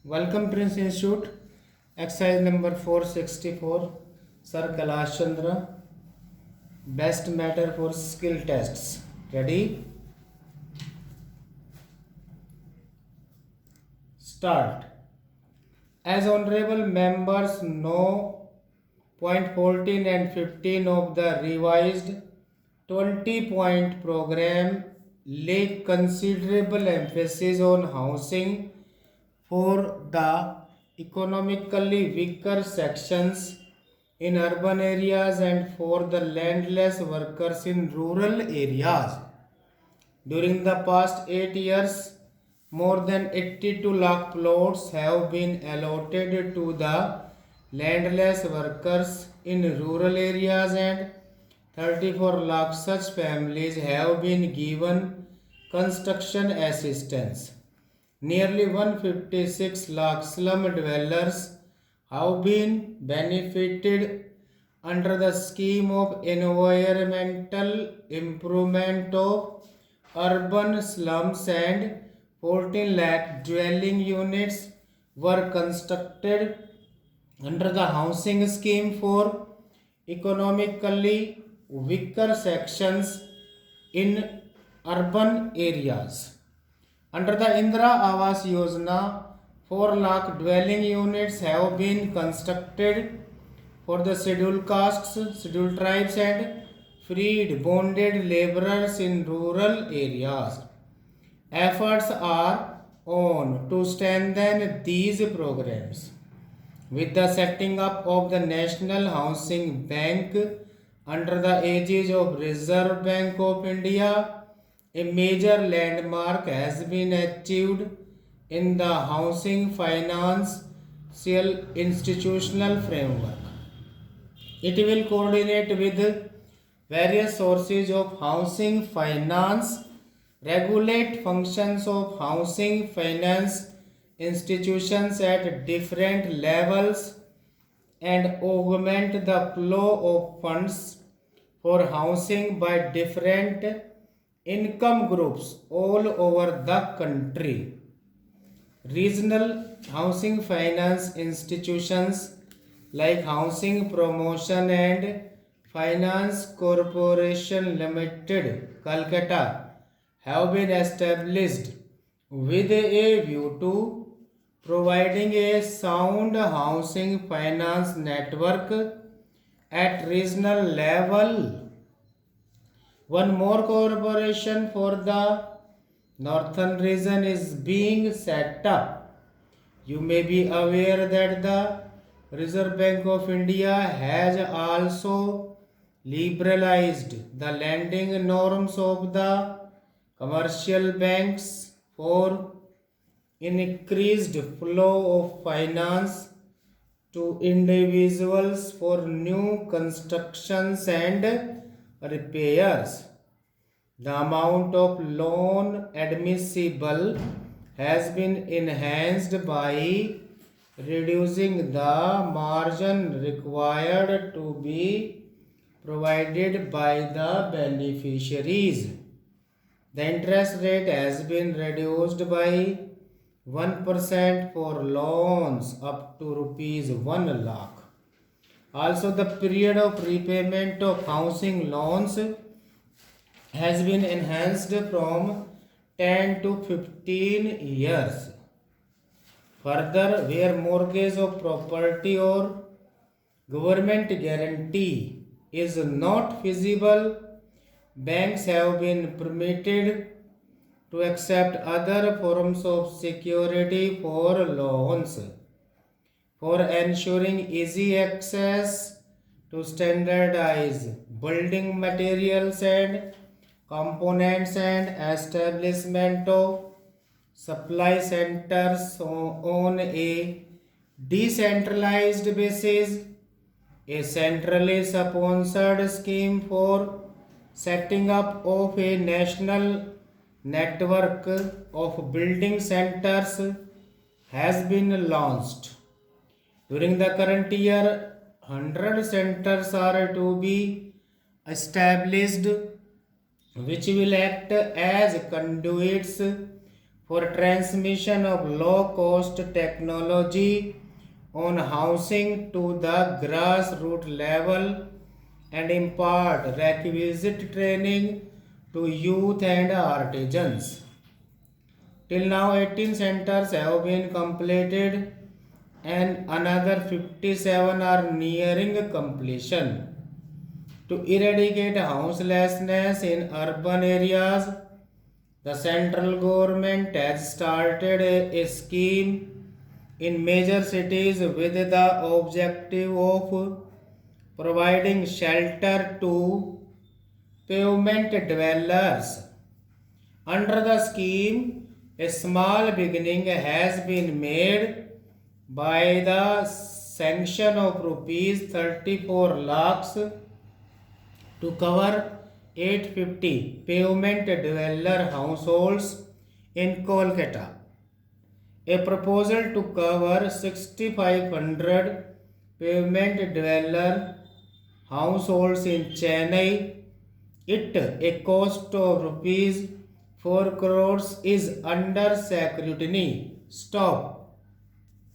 Welcome Prince Institute. Exercise number 464. Sir Kailash Chandra. Best matter for skill tests. Ready? Start. As honorable members know, point 14 and 15 of the revised 20-point program lay considerable emphasis on housing for the economically weaker sections in urban areas and for the landless workers in rural areas. During the past 8 years, more than 82 lakh plots have been allotted to the landless workers in rural areas and 34 lakh such families have been given construction assistance. Nearly 156 lakh slum dwellers have been benefited under the scheme of environmental improvement of urban slums and 14 lakh dwelling units were constructed under the housing scheme for economically weaker sections in urban areas. Under the Indira Awas Yojana, 4 lakh dwelling units have been constructed for the scheduled castes, scheduled tribes and freed bonded laborers in rural areas. Efforts are on to strengthen these programs. With the setting up of the National Housing Bank under the aegis of Reserve Bank of India, a major landmark has been achieved in the housing financial institutional framework. It will coordinate with various sources of housing finance, regulate functions of housing finance institutions at different levels, and augment the flow of funds for housing by different income groups all over the country. Regional housing finance institutions like Housing Promotion and Finance Corporation Limited, Calcutta, have been established with a view to providing a sound housing finance network at regional level. One more corporation for the northern region is being set up. You may be aware that the Reserve Bank of India has also liberalized the lending norms of the commercial banks for increased flow of finance to individuals for new constructions and repairs. The amount of loan admissible has been enhanced by reducing the margin required to be provided by the beneficiaries. The interest rate has been reduced by 1% for loans up to rupees 1 lakh. Also, the period of repayment of housing loans has been enhanced from 10 to 15 years. Further, where mortgage of property or government guarantee is not feasible, banks have been permitted to accept other forms of security for loans. For ensuring easy access to standardized building materials and components and establishment of supply centers on a decentralized basis, a centrally sponsored scheme for setting up of a national network of building centers has been launched. During the current year, 100 centers are to be established which will act as conduits for transmission of low-cost technology on housing to the grassroots level and impart requisite training to youth and artisans. Till now, 18 centers have been completed and another 57 are nearing completion. To eradicate houselessness in urban areas, the central government has started a scheme in major cities with the objective of providing shelter to pavement dwellers. Under the scheme, a small beginning has been made by the sanction of rupees 34 lakhs to cover 850 pavement dweller households in Kolkata. A proposal to cover 6,500 pavement dweller households in Chennai at a cost of rupees 4 crores is under scrutiny. Stop.